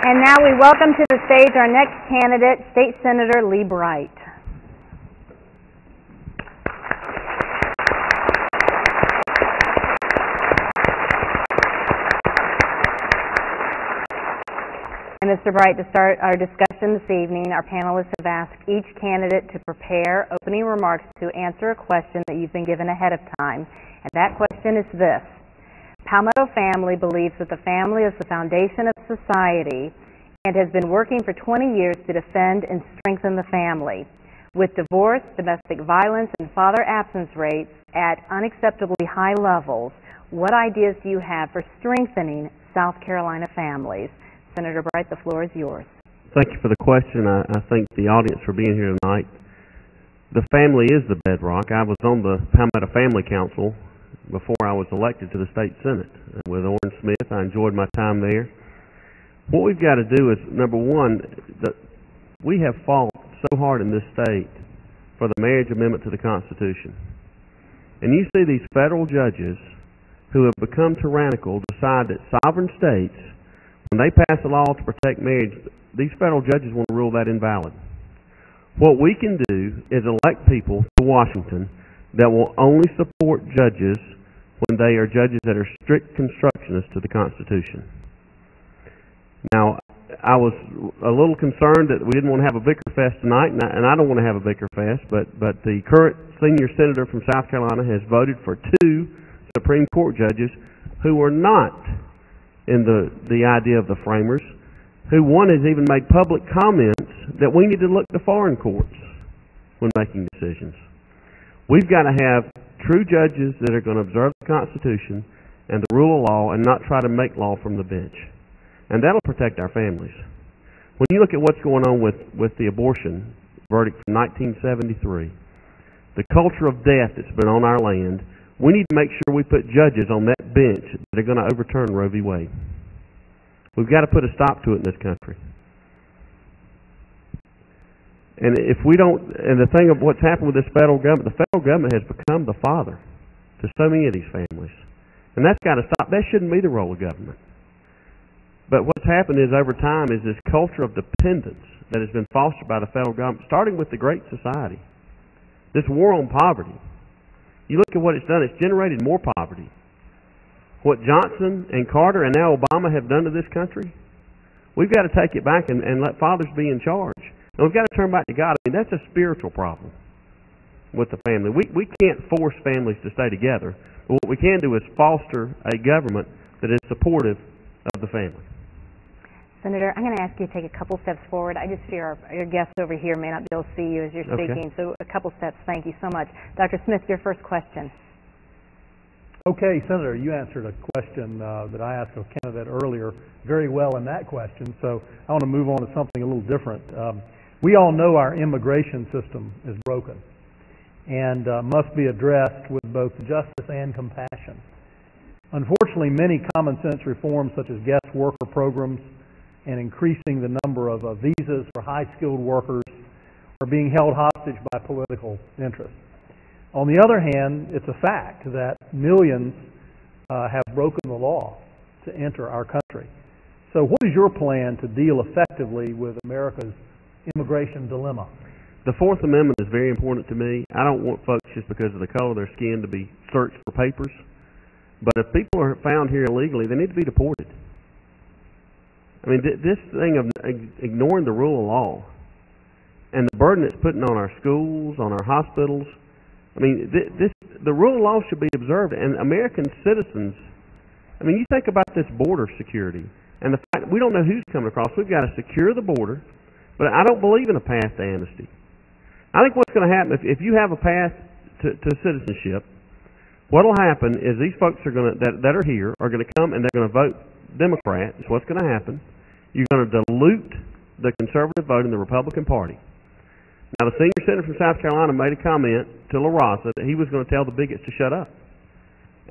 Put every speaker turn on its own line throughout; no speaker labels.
And now we welcome to the stage our next candidate, State Senator Lee Bright. And Mr. Bright, to start our discussion this evening, our panelists have asked each candidate to prepare opening remarks to answer a question that you've been given ahead of time. And that question is this: Palmetto family believes that the family is the foundation of society and has been working for 20 years to defend and strengthen the family. With divorce, domestic violence, and father absence rates at unacceptably high levels, what ideas do you have for strengthening South Carolina families? Senator Bright, the floor is yours.
Thank you for the question. I thank the audience for being here tonight. The family is the bedrock. I was on the Palmetto Family Council before I was elected to the state senate with Orrin Smith. I enjoyed my time there. What we've got to do is, number one, we have fought so hard in this state for the marriage amendment to the Constitution. And you see these federal judges who have become tyrannical decide that sovereign states, when they pass a law to protect marriage, these federal judges want to rule that invalid. What we can do is elect people to Washington that will only support judges when they are judges that are strict constructionists to the Constitution. Now, I was a little concerned that we didn't want to have a Vicar Fest tonight, and I don't want to have a Vicar Fest, but the current senior senator from South Carolina has voted for 2 Supreme Court judges who are not in the idea of the framers, who one has even made public comments that we need to look to foreign courts when making decisions. We've got to have true judges that are going to observe the Constitution and the rule of law and not try to make law from the bench. And that'll protect our families. When you look at what's going on with the abortion verdict from 1973, the culture of death that's been on our land, we need to make sure we put judges on that bench that are going to overturn Roe v. Wade. We've got to put a stop to it in this country. And if we don't, and the thing of what's happened with this federal government, the federal government has become the father to so many of these families. And that's got to stop. That shouldn't be the role of government. But what's happened is, over time, is this culture of dependence that has been fostered by the federal government, starting with the Great Society. This war on poverty. You look at what it's done, it's generated more poverty. What Johnson and Carter and now Obama have done to this country, we've got to take it back and let fathers be in charge. And we've got to turn back to God. I mean, that's a spiritual problem with the family. We can't force families to stay together. But what we can do is foster a government that is supportive of the family.
Senator, I'm going to ask you to take a couple steps forward. I just fear our guests over here may not be able to see you as you're speaking, so a couple steps. Thank you so much. Dr. Smith, your first question.
Okay, Senator, you answered a question that I asked a candidate earlier very well in that question, so I want to move on to something a little different. We all know our immigration system is broken and must be addressed with both justice and compassion. Unfortunately, many common sense reforms such as guest worker programs and increasing the number of visas for high-skilled workers are being held hostage by political interests. On the other hand, it's a fact that millions have broken the law to enter our country. So what is your plan to deal effectively with America's immigration dilemma?
The Fourth Amendment is very important to me. I don't want folks just because of the color of their skin to be searched for papers. But if people are found here illegally, they need to be deported. I mean, this thing of ignoring the rule of law and the burden it's putting on our schools, on our hospitals, I mean, the rule of law should be observed. And American citizens, I mean, you think about this border security and the fact that we don't know who's coming across. We've got to secure the border, but I don't believe in a path to amnesty. I think what's going to happen, if you have a path to citizenship, what will happen is these folks are going to, that are here are going to come and they're going to vote Democrat. Is what's going to happen. You're going to dilute the conservative vote in the Republican Party. Now, the senior senator from South Carolina made a comment to La Raza that he was going to tell the bigots to shut up.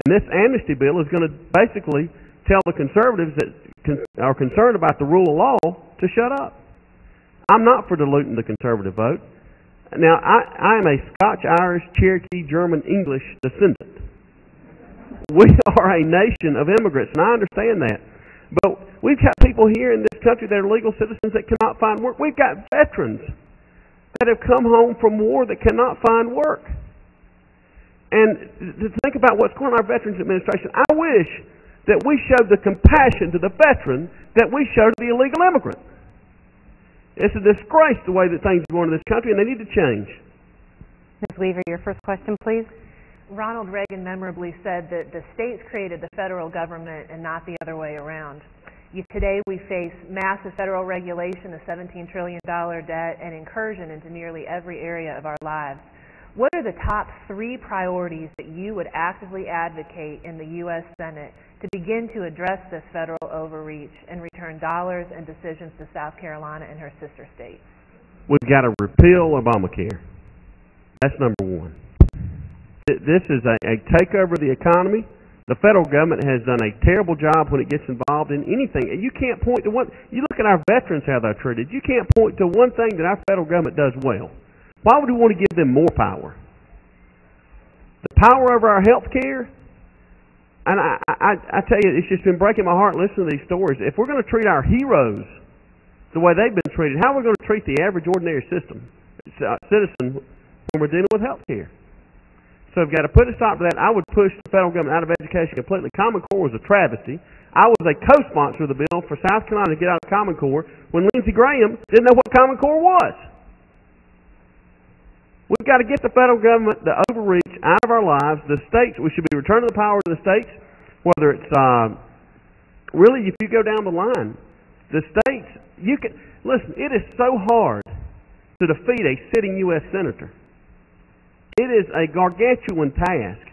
And this amnesty bill is going to basically tell the conservatives that are concerned about the rule of law to shut up. I'm not for diluting the conservative vote. Now, I am a Scotch, Irish, Cherokee, German, English descendant. We are a nation of immigrants, and I understand that. But we've got people here in this country that are legal citizens that cannot find work. We've got veterans that have come home from war that cannot find work. And to think about what's going on in our Veterans Administration, I wish that we showed the compassion to the veteran that we show to the illegal immigrant. It's a disgrace the way that things are going in this country, and they need to change.
Ms. Weaver, your first question, please.
Ronald Reagan memorably said that the states created the federal government and not the other way around. Today we face massive federal regulation, a $17 trillion debt, and incursion into nearly every area of our lives. What are the top 3 priorities that you would actively advocate in the U.S. Senate to begin to address this federal overreach and return dollars and decisions to South Carolina and her sister states?
We've got to repeal Obamacare. That's number 1. This is a takeover of the economy. The federal government has done a terrible job when it gets involved in anything. And you can't point to one. You look at our veterans, how they're treated. You can't point to one thing that our federal government does well. Why would we want to give them more power? The power over our health care, and I tell you, it's just been breaking my heart listening to these stories. If we're going to treat our heroes the way they've been treated, how are we going to treat the average ordinary citizen when we're dealing with health care? So we've got to put a stop to that. I would push the federal government out of education completely. Common Core was a travesty. I was a co-sponsor of the bill for South Carolina to get out of Common Core when Lindsey Graham didn't know what Common Core was. We've got to get the federal government, the overreach, out of our lives. The states, we should be returning the power to the states, whether it's, really, if you go down the line, the states, you can, listen, it is so hard to defeat a sitting U.S. senator. It is a gargantuan task.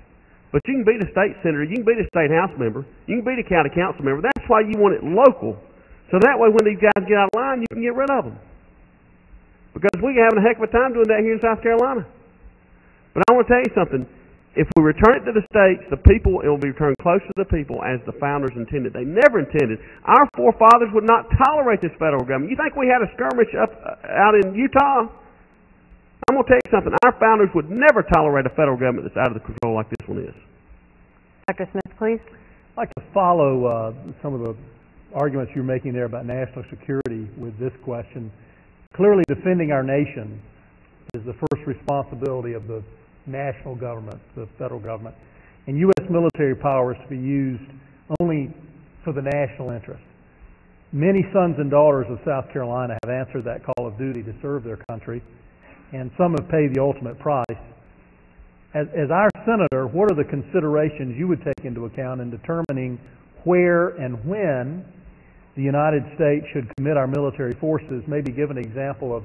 But you can beat a state senator, you can beat a state house member, you can beat a county council member. That's why you want it local. So that way when these guys get out of line, you can get rid of them. Because we're having a heck of a time doing that here in South Carolina. But I want to tell you something. If we return it to the states, the people, it will be returned closer to the people as the founders intended. They never intended. Our forefathers would not tolerate this federal government. You think we had a skirmish out in Utah? I'm going to tell you something. Our founders would never tolerate a federal government that's out of the control like this one is.
Dr. Smith, please.
I'd like to follow some of the arguments you're making there about national security with this question. Clearly, defending our nation is the first responsibility of the national government, the federal government. And U.S. military power is to be used only for the national interest. Many sons and daughters of South Carolina have answered that call of duty to serve their country, and some have paid the ultimate price. As our senator, what are the considerations you would take into account in determining where and when the United States should commit our military forces? Maybe give an example of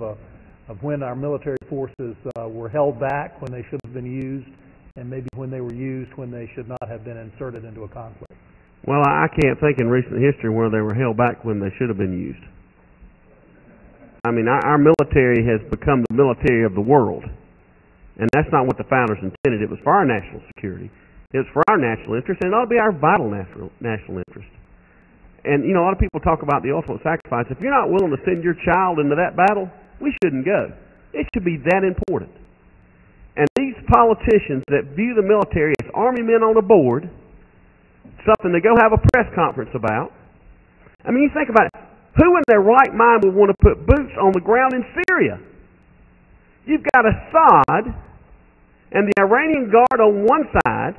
when our military forces were held back when they should have been used, and maybe when they were used when they should not have been inserted into a conflict.
Well, I can't think in recent history where they were held back when they should have been used. I mean, our military has become the military of the world. And that's not what the founders intended. It was for our national security. It was for our national interest, and it ought to be our vital national interest. And, you know, a lot of people talk about the ultimate sacrifice. If you're not willing to send your child into that battle, we shouldn't go. It should be that important. And these politicians that view the military as army men on a board, something to go have a press conference about. I mean, you think about it. Who in their right mind would want to put boots on the ground in Syria? You've got Assad and the Iranian Guard on one side,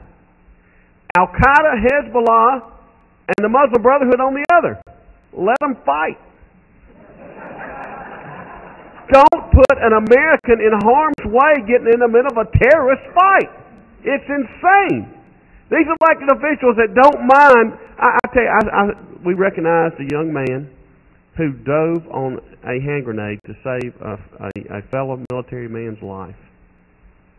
Al-Qaeda, Hezbollah, and the Muslim Brotherhood on the other. Let them fight. Don't put an American in harm's way getting in the middle of a terrorist fight. It's insane. These elected officials that don't mind. I tell you, we recognized a young man who dove on a hand grenade to save a fellow military man's life.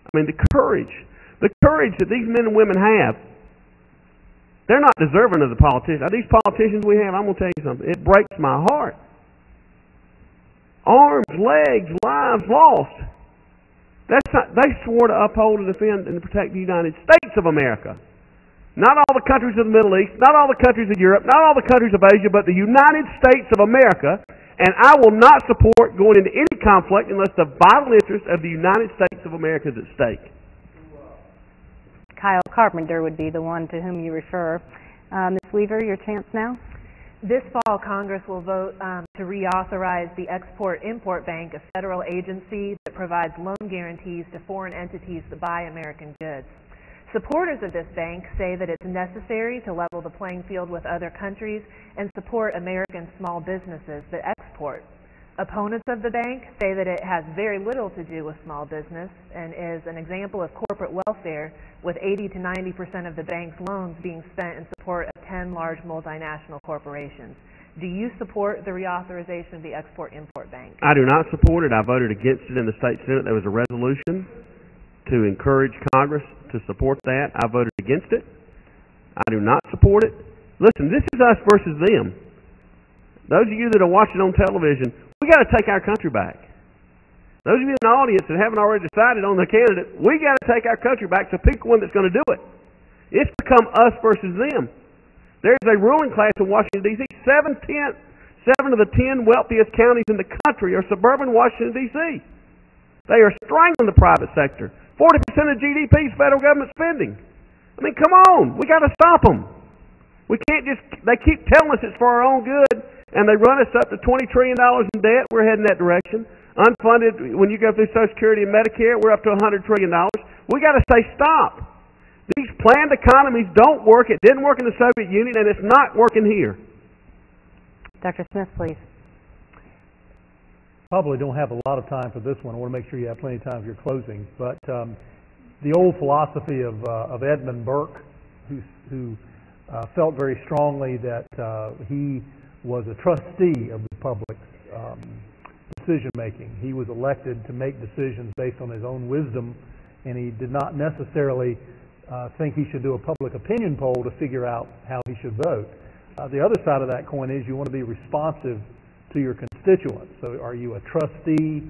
I mean, the courage that these men and women have, they're not deserving of the politicians. These politicians we have, I'm going to tell you something, it breaks my heart. Arms, legs, lives lost. They swore to uphold and defend and protect the United States of America. Not all the countries of the Middle East, not all the countries of Europe, not all the countries of Asia, but the United States of America. And I will not support going into any conflict unless the vital interest of the United States of America is at stake.
Kyle Carpenter would be the one to whom you refer. Ms. Weaver, your chance now.
This fall, Congress will vote to reauthorize the Export-Import Bank, a federal agency that provides loan guarantees to foreign entities that buy American goods. Supporters of this bank say that it's necessary to level the playing field with other countries and support American small businesses that export. Opponents of the bank say that it has very little to do with small business and is an example of corporate welfare, with 80 to 90% of the bank's loans being spent in support of 10 large multinational corporations. Do you support the reauthorization of the Export-Import Bank?
I do not support it. I voted against it in the state Senate. There was a resolution to encourage Congress to support that. I voted against it. I do not support it. Listen, this is us versus them. Those of you that are watching on television, we got to take our country back. Those of you in the audience that haven't already decided on the candidate, we got to take our country back, so pick one that's going to do it. It's become us versus them. There's a ruling class in Washington, D.C. 7 of the 10 wealthiest counties in the country are suburban Washington, D.C. They are strangling the private sector. 40% of GDP is federal government spending. I mean, come on. We got to stop them. We can't just, they keep telling us it's for our own good, and they run us up to $20 trillion in debt. We're heading that direction. Unfunded, when you go through Social Security and Medicare, we're up to $100 trillion. We got to say stop. These planned economies don't work. It didn't work in the Soviet Union, and it's not working here.
Dr. Smith, please.
Probably don't have a lot of time for this one. I want to make sure you have plenty of time for your closing. But the old philosophy of Edmund Burke, who felt very strongly that he was a trustee of the public's decision-making. He was elected to make decisions based on his own wisdom, and he did not necessarily think he should do a public opinion poll to figure out how he should vote. The other side of that coin is you want to be responsive to your constituents. So are you a trustee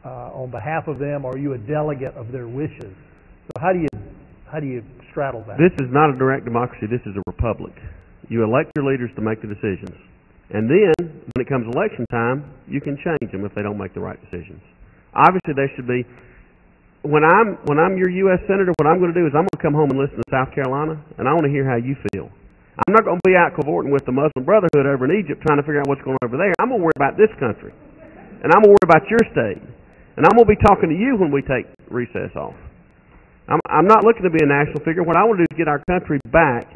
on behalf of them, or are you a delegate of their wishes? So how do you straddle that?
This is not a direct democracy. This is a republic. You elect your leaders to make the decisions. And then, when it comes election time, you can change them if they don't make the right decisions. Obviously, there should be... When I'm your U.S. Senator, what I'm going to do is I'm going to come home and listen to South Carolina, and I want to hear how you feel. I'm not going to be out cavorting with the Muslim Brotherhood over in Egypt trying to figure out what's going on over there. I'm going to worry about this country. And I'm going to worry about your state. And I'm going to be talking to you when we take recess off. I'm not looking to be a national figure. What I want to do is get our country back.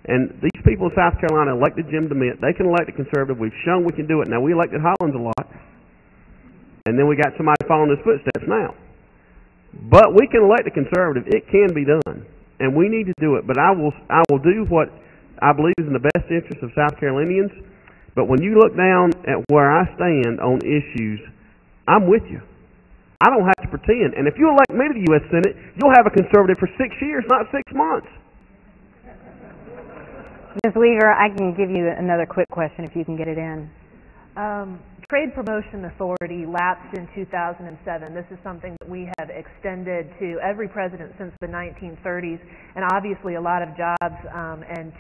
And these people in South Carolina elected Jim DeMint. They can elect a conservative. We've shown we can do it. Now, we elected Hollins a lot. And then we got somebody following his footsteps now. But we can elect a conservative. It can be done. And we need to do it. But I will do what I believe is in the best interest of South Carolinians. But when you look down at where I stand on issues, I'm with you. I don't have to pretend. And if you elect me to the U.S. Senate, you'll have a conservative for 6 years, not 6 months.
Ms. Weaver, I can give you another quick question if you can get it in.
Trade Promotion Authority lapsed in 2007. This is something that we have extended to every president since the 1930s, and obviously a lot of jobs and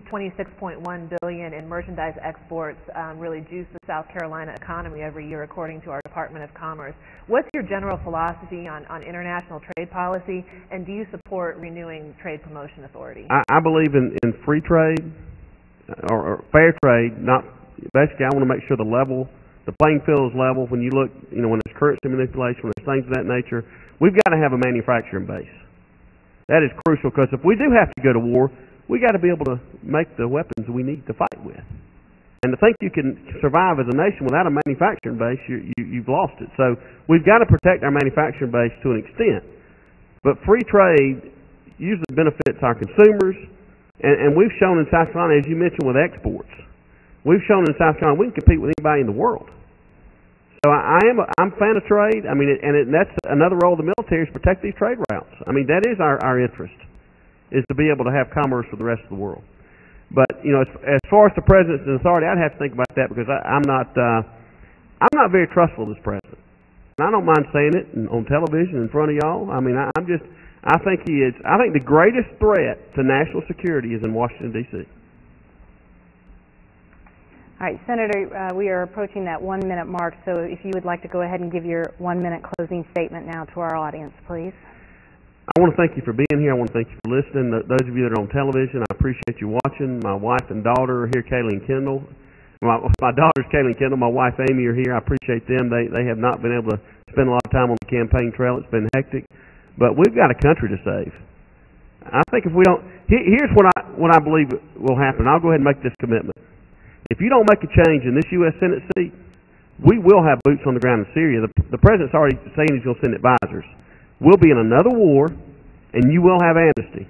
$26.1 billion in merchandise exports really juice the South Carolina economy every year, according to our Department of Commerce. What's your general philosophy on international trade policy, and do you support renewing Trade Promotion Authority?
I believe in free trade or fair trade. Basically, I want to make sure the playing field is level. When you look, when there's currency manipulation, when there's things of that nature, we've got to have a manufacturing base. That is crucial, because if we do have to go to war, we got to be able to make the weapons we need to fight with. And to think you can survive as a nation without a manufacturing base, you've lost it. So we've got to protect our manufacturing base to an extent. But free trade usually benefits our consumers, and we've shown in South Carolina, as you mentioned, with exports. We've shown in South Carolina we can compete with anybody in the world. So I'm a fan of trade. I mean, that's another role of the military, is protect these trade routes. I mean, that is our interest, is to be able to have commerce with the rest of the world. But as far as the president's authority, I'd have to think about that, because I'm not very trustful of this president. And I don't mind saying it on television in front of y'all. I mean, I think he is. I think the greatest threat to national security is in Washington, D.C.
All right, Senator, we are approaching that 1 minute mark, so if you would like to go ahead and give your 1 minute closing statement now to our audience, please.
I want to thank you for being here. I want to thank you for listening. Those of you that are on television, I appreciate you watching. My wife and daughter are here, Kaylee and Kendall. My daughters, Kayla and Kendall, my wife Amy are here. I appreciate them. They have not been able to spend a lot of time on the campaign trail. It's been hectic. But we've got a country to save. I think if we don't... Here's what I believe will happen. I'll go ahead and make this commitment. If you don't make a change in this U.S. Senate seat, we will have boots on the ground in Syria. The president's already saying he's going to send advisors. We'll be in another war, and you will have amnesty.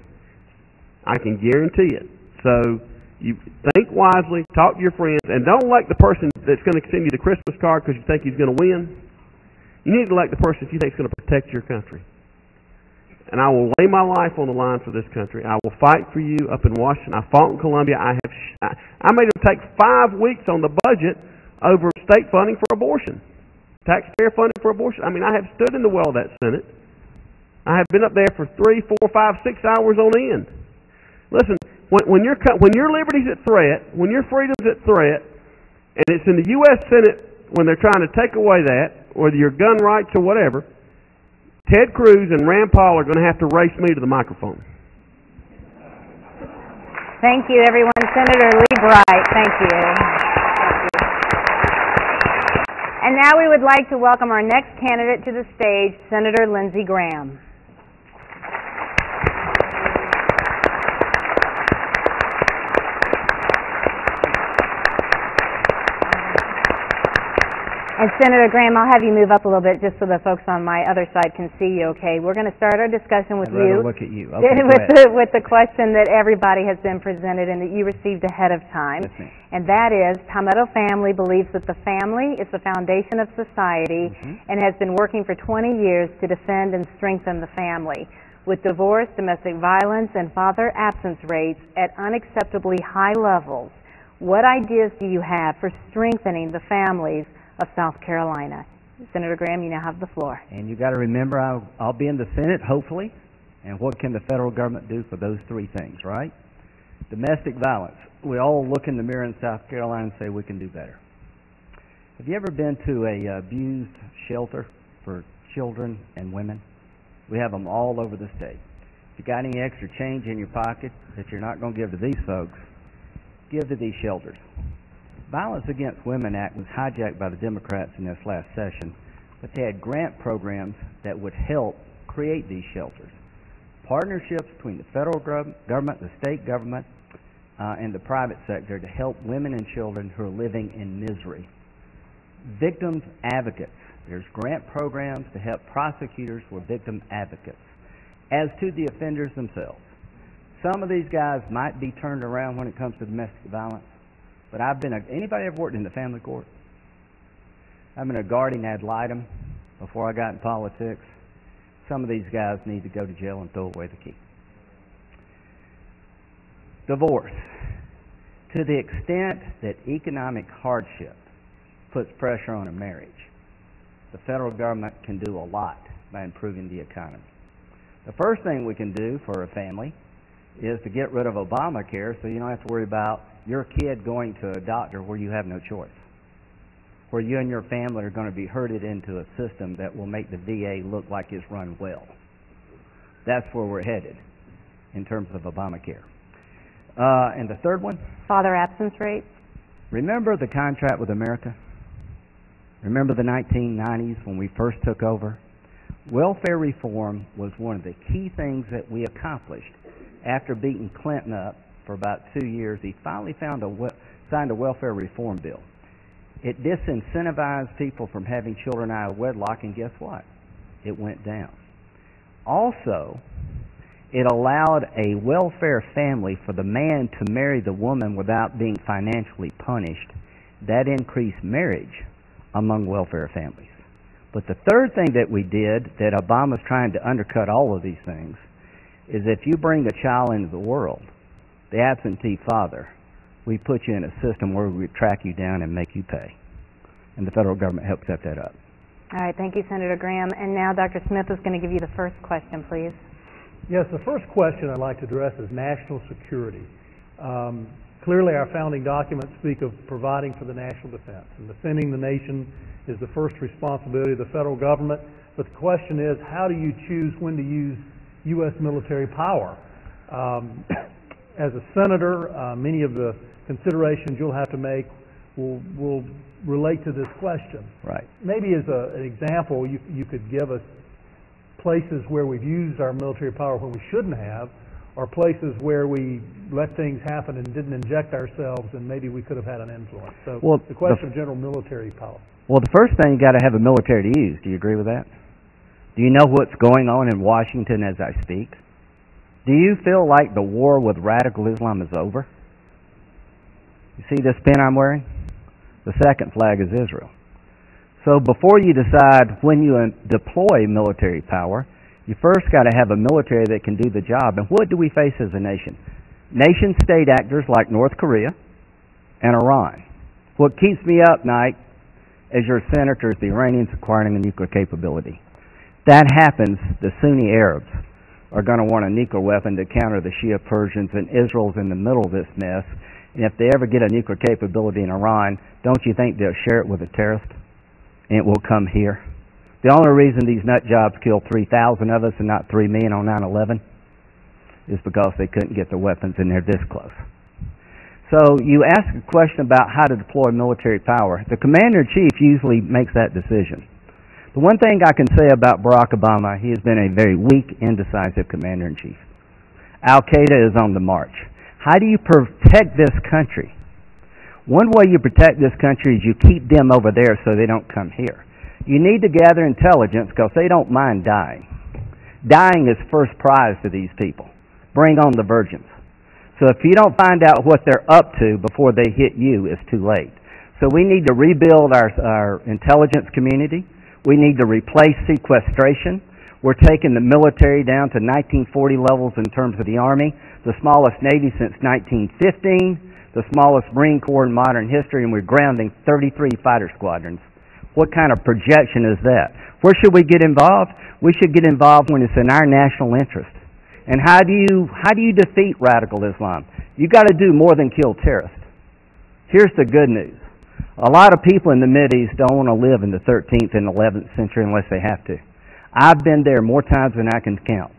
I can guarantee it. So you think wisely, talk to your friends, and don't elect the person that's going to send you the Christmas card because you think he's going to win. You need to elect the person that you think is going to protect your country. And I will lay my life on the line for this country. I will fight for you up in Washington. I fought in Columbia. I made them take 5 weeks on the budget over state funding for abortion, taxpayer funding for abortion. I mean, I have stood in the well of that Senate. I have been up there for 3, 4, 5, 6 hours on end. Listen, when your liberty's at threat, when your freedom's at threat, and it's in the U.S. Senate when they're trying to take away that, or your gun rights or whatever, Ted Cruz and Rand Paul are going to have to race me to the microphone.
Thank you, everyone. Senator Lee Bright, thank you. And now we would like to welcome our next candidate to the stage, Senator Lindsey Graham. And Senator Graham, I'll have you move up a little bit just so the folks on my other side can see you, okay? We're going to start our discussion with you.
Look at you. Okay,
with the question that everybody has been presented and that you received ahead of time.
Yes, ma'am.
And that is, Palmetto Family believes that the family is the foundation of society and has been working for 20 years to defend and strengthen the family. With divorce, domestic violence, and father absence rates at unacceptably high levels, what ideas do you have for strengthening the families of South Carolina? Senator Graham, you now have the floor.
And you got to remember, I'll be in the Senate, hopefully. And what can the federal government do for those 3 things, right? Domestic violence. We all look in the mirror in South Carolina and say we can do better. Have you ever been to a abused shelter for children and women? We have them all over the state. If you got any extra change in your pocket that you're not going to give to these folks, give to these shelters. Violence Against Women Act was hijacked by the Democrats in this last session, but they had grant programs that would help create these shelters. Partnerships between the federal government, the state government, and the private sector to help women and children who are living in misery. Victims advocates. There's grant programs to help prosecutors who are victim advocates, as to the offenders themselves. Some of these guys might be turned around when it comes to domestic violence. But anybody ever worked in the family court? I've been a guardian ad litem before I got in politics. Some of these guys need to go to jail and throw away the key. Divorce. To the extent that economic hardship puts pressure on a marriage, the federal government can do a lot by improving the economy. The first thing we can do for a family is to get rid of Obamacare so you don't have to worry about your kid going to a doctor where you have no choice, where you and your family are going to be herded into a system that will make the VA look like it's run well. That's where we're headed in terms of Obamacare. And the third one?
Father absence rates.
Remember the contract with America? Remember the 1990s when we first took over? Welfare reform was one of the key things that we accomplished. After beating Clinton up for about 2 years, he finally signed a welfare reform bill. It disincentivized people from having children out of wedlock, and guess what? It went down. Also, it allowed a welfare family for the man to marry the woman without being financially punished. That increased marriage among welfare families. But the third thing that we did, that Obama's trying to undercut all of these things, is if you bring a child into the world, the absentee father, we put you in a system where we track you down and make you pay. And the federal government helps set that up.
All right, thank you, Senator Graham. And now Dr. Smith is going to give you the first question, please.
Yes, the first question I'd like to address is national security. Clearly, our founding documents speak of providing for the national defense, and defending the nation is the first responsibility of the federal government. But the question is, how do you choose when to use U.S. military power? As a senator, many of the considerations you'll have to make will relate to this question.
Right.
Maybe as an example, you could give us places where we've used our military power when we shouldn't have, or places where we let things happen and didn't inject ourselves, and maybe we could have had an influence. So the question of general military power.
Well, the first thing, you got to have a military to use. Do you agree with that? Do you know what's going on in Washington as I speak? Do you feel like the war with radical Islam is over? You see this pin I'm wearing? The second flag is Israel. So before you decide when you deploy military power, you first got to have a military that can do the job. And what do we face as a nation? Nation-state actors like North Korea and Iran. What keeps me up night as your senator is the Iranians acquiring a nuclear capability. That happens, the Sunni Arabs are going to want a nuclear weapon to counter the Shia Persians, and Israel's in the middle of this mess. And if they ever get a nuclear capability in Iran, don't you think they'll share it with a terrorist? And it will come here. The only reason these nut jobs killed 3,000 of us and not 3 million on 9/11 is because they couldn't get the weapons and they're this close. So you ask a question about how to deploy military power. The commander-in-chief usually makes that decision. The one thing I can say about Barack Obama, he has been a very weak, indecisive commander-in-chief. Al-Qaeda is on the march. How do you protect this country? One way you protect this country is you keep them over there so they don't come here. You need to gather intelligence because they don't mind dying. Dying is first prize to these people. Bring on the virgins. So if you don't find out what they're up to before they hit you, it's too late. So we need to rebuild our intelligence community. We need to replace sequestration. We're taking the military down to 1940 levels in terms of the Army, the smallest Navy since 1915, the smallest Marine Corps in modern history, and we're grounding 33 fighter squadrons. What kind of projection is that? Where should we get involved? We should get involved when it's in our national interest. And how do you defeat radical Islam? You got to do more than kill terrorists. Here's the good news. A lot of people in the Mideast don't want to live in the 13th and 11th century unless they have to. I've been there more times than I can count.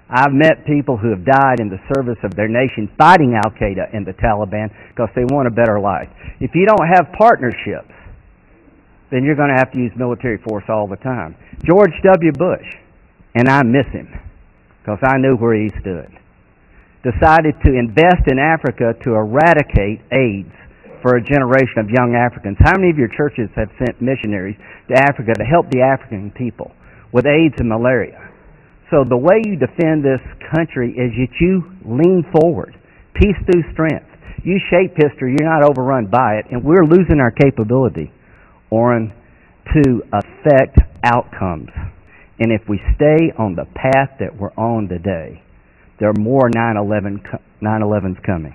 I've met people who have died in the service of their nation fighting Al-Qaeda and the Taliban because they want a better life. If you don't have partnerships, then you're going to have to use military force all the time. George W. Bush, and I miss him because I knew where he stood, decided to invest in Africa to eradicate AIDS for a generation of young Africans. How many of your churches have sent missionaries to Africa to help the African people with AIDS and malaria? So the way you defend this country is that you lean forward, peace through strength. You shape history, you're not overrun by it, and we're losing our capability, Orrin, to affect outcomes. And if we stay on the path that we're on today, there are more 9/11s coming.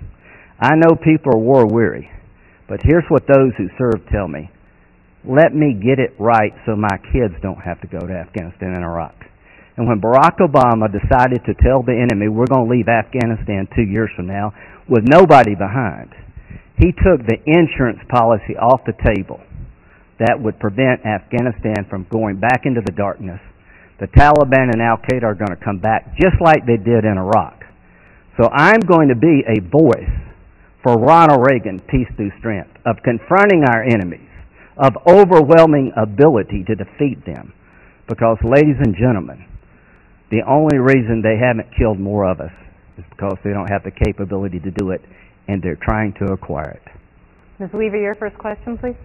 I know people are war weary, but here's what those who serve tell me. Let me get it right so my kids don't have to go to Afghanistan and Iraq. And when Barack Obama decided to tell the enemy we're going to leave Afghanistan 2 years from now with nobody behind, he took the insurance policy off the table that would prevent Afghanistan from going back into the darkness. The Taliban and Al-Qaeda are going to come back just like they did in Iraq. So I'm going to be a voice for Ronald Reagan, peace through strength, of confronting our enemies, of overwhelming ability to defeat them. Because, ladies and gentlemen, the only reason they haven't killed more of us is because they don't have the capability to do it, and they're trying to acquire it.
Ms. Weaver, your first question, please.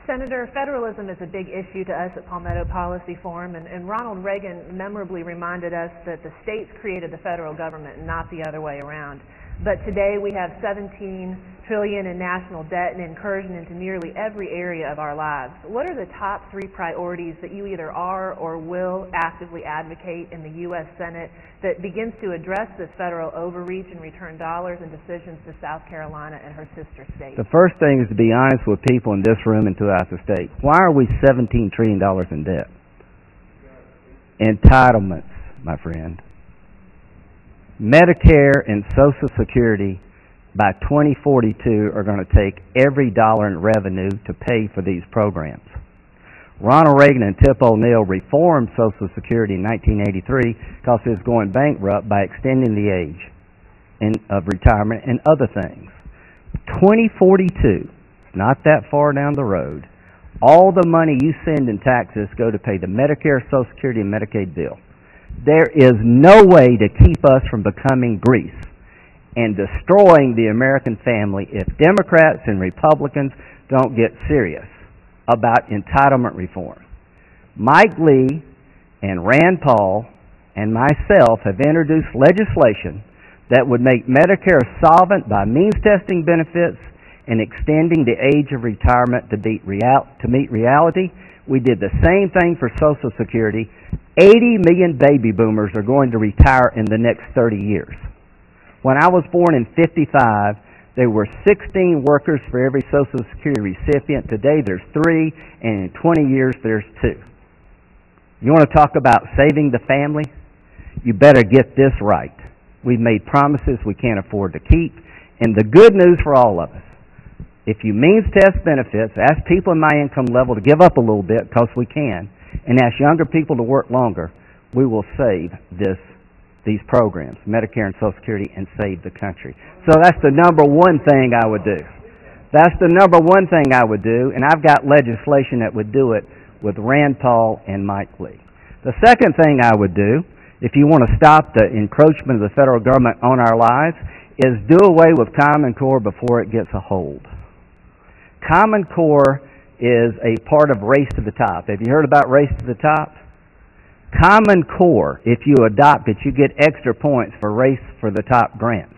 Senator, federalism is a big issue to us at Palmetto Policy Forum, and Ronald Reagan memorably reminded us that the states created the federal government and not the other way around. But today we have $17 trillion in national debt and incursion into nearly every area of our lives. What are the top 3 priorities that you either are or will actively advocate in the U.S. Senate that begins to address this federal overreach and return dollars and decisions to South Carolina and her sister states?
The first thing is to be honest with people in this room and throughout the state. Why are we $17 trillion in debt? Entitlements, my friend. Medicare and Social Security by 2042 are going to take every dollar in revenue to pay for these programs. Ronald Reagan and Tip O'Neill reformed Social Security in 1983 because it was going bankrupt by extending the age of retirement and other things. 2042, not that far down the road, all the money you send in taxes go to pay the Medicare, Social Security, and Medicaid bill. There is no way to keep us from becoming Greece and destroying the American family if Democrats and Republicans don't get serious about entitlement reform. Mike Lee and Rand Paul and myself have introduced legislation that would make Medicare solvent by means testing benefits and extending the age of retirement to meet reality. We did the same thing for Social Security. 80 million baby boomers are going to retire in the next 30 years. When I was born in 55, there were 16 workers for every Social Security recipient. Today there's 3, and in 20 years there's 2. You want to talk about saving the family? You better get this right. We've made promises we can't afford to keep. And the good news for all of us, if you means test benefits, ask people in my income level to give up a little bit, because we can, and ask younger people to work longer, we will save these programs, Medicare and Social Security, and save the country. So that's the number one thing I would do. That's the number one thing I would do, and I've got legislation that would do it with Rand Paul and Mike Lee. The second thing I would do, if you want to stop the encroachment of the federal government on our lives, is do away with Common Core before it gets a hold. Common Core is a part of Race to the Top. Have you heard about Race to the Top? Common Core, if you adopt it, you get extra points for Race for the Top grants.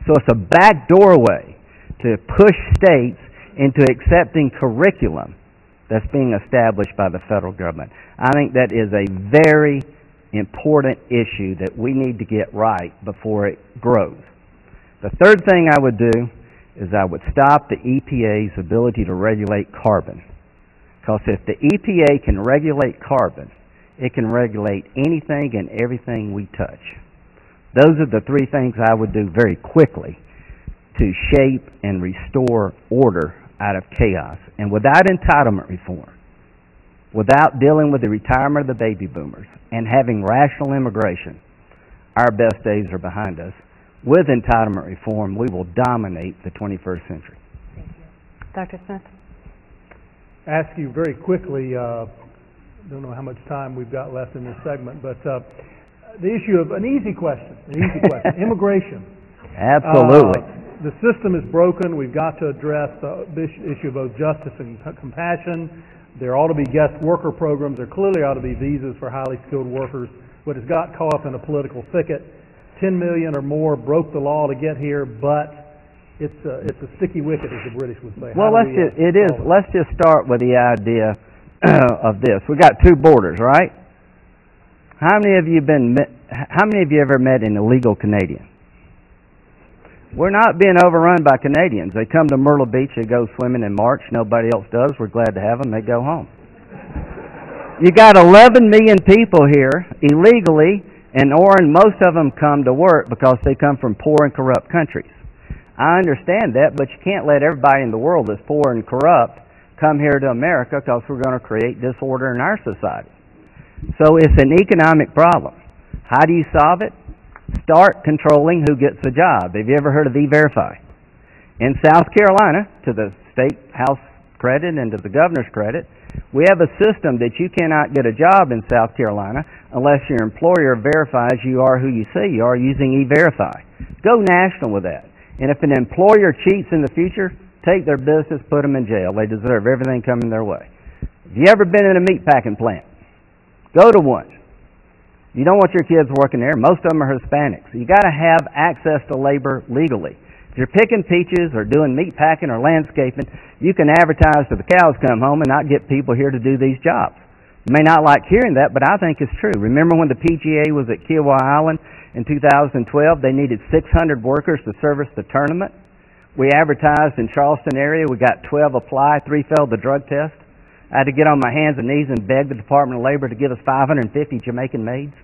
So it's a back doorway to push states into accepting curriculum that's being established by the federal government. I think that is a very important issue that we need to get right before it grows. The third thing I would do is I would stop the EPA's ability to regulate carbon. Because if the EPA can regulate carbon, it can regulate anything and everything we touch. Those are the three things I would do very quickly to shape and restore order out of chaos. And without entitlement reform, without dealing with the retirement of the baby boomers and having rational immigration, our best days are behind us. With entitlement reform, we will dominate the 21st century.
Thank you. Dr. Smith?
Ask you very quickly, don't know how much time we've got left in this segment, but the issue of an easy question, immigration.
Absolutely.
The system is broken. We've got to address the issue of both justice and compassion. There ought to be guest worker programs. There clearly ought to be visas for highly skilled workers, but it's got caught up in a political thicket. 10 million or more broke the law to get here, but it's a sticky wicket, as the British would say.
Well, let's just start with the idea of this. We got two borders, right? How many of you ever met an illegal Canadian? We're not being overrun by Canadians. They come to Myrtle Beach, they go swimming in March. Nobody else does. We're glad to have them. They go home. You got 11 million people here illegally. And most of them come to work because they come from poor and corrupt countries. I understand that, but you can't let everybody in the world that's poor and corrupt come here to America, because we're going to create disorder in our society. So it's an economic problem. How do you solve it? Start controlling who gets a job. Have you ever heard of E-Verify? In South Carolina, to the state house credit and to the governor's credit, we have a system that you cannot get a job in South Carolina unless your employer verifies you are who you say you are using E-Verify. Go national with that. And if an employer cheats in the future, take their business, put them in jail. They deserve everything coming their way. Have you ever been in a meatpacking plant? Go to one. You don't want your kids working there. Most of them are Hispanics. You got to have access to labor legally. If you're picking peaches or doing meat packing or landscaping, you can advertise till the cows come home and not get people here to do these jobs. You may not like hearing that, but I think it's true. Remember when the PGA was at Kiowa Island in 2012? They needed 600 workers to service the tournament. We advertised in Charleston area. We got 12 apply. 3 failed the drug test. I had to get on my hands and knees and beg the Department of Labor to give us 550 Jamaican maids.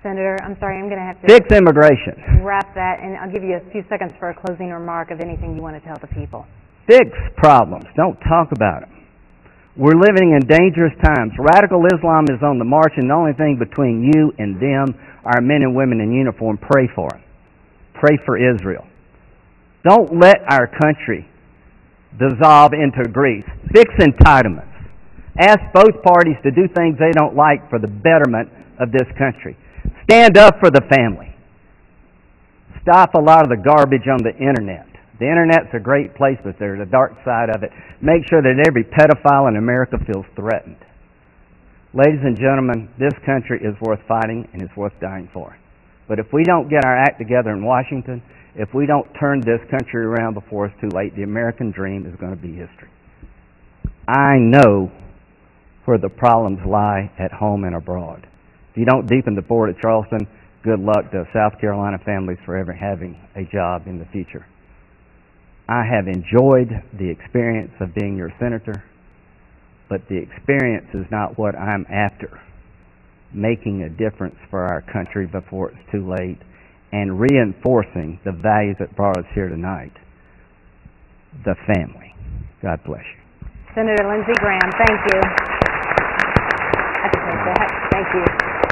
Senator, I'm sorry, I'm going to have to
fix immigration.
Wrap that, and I'll give you a few seconds for a closing remark of anything you want to tell the people.
Fix problems. Don't talk about them. We're living in dangerous times. Radical Islam is on the march, and the only thing between you and them are men and women in uniform. Pray for them. Pray for Israel. Don't let our country dissolve into Greece. Fix entitlements. Ask both parties to do things they don't like for the betterment of this country. Stand up for the family. Stop a lot of the garbage on the internet. The internet's a great place, but there's a dark side of it. Make sure that every pedophile in America feels threatened. Ladies and gentlemen, this country is worth fighting and it's worth dying for. But if we don't get our act together in Washington, if we don't turn this country around before it's too late, the American dream is going to be history. I know where the problems lie at home and abroad. If you don't deepen the board at Charleston, good luck to South Carolina families forever having a job in the future. I have enjoyed the experience of being your senator, but the experience is not what I'm after. Making a difference for our country before it's too late and reinforcing the values that brought us here tonight. The family. God bless you.
Senator Lindsey Graham, thank you. Thank you.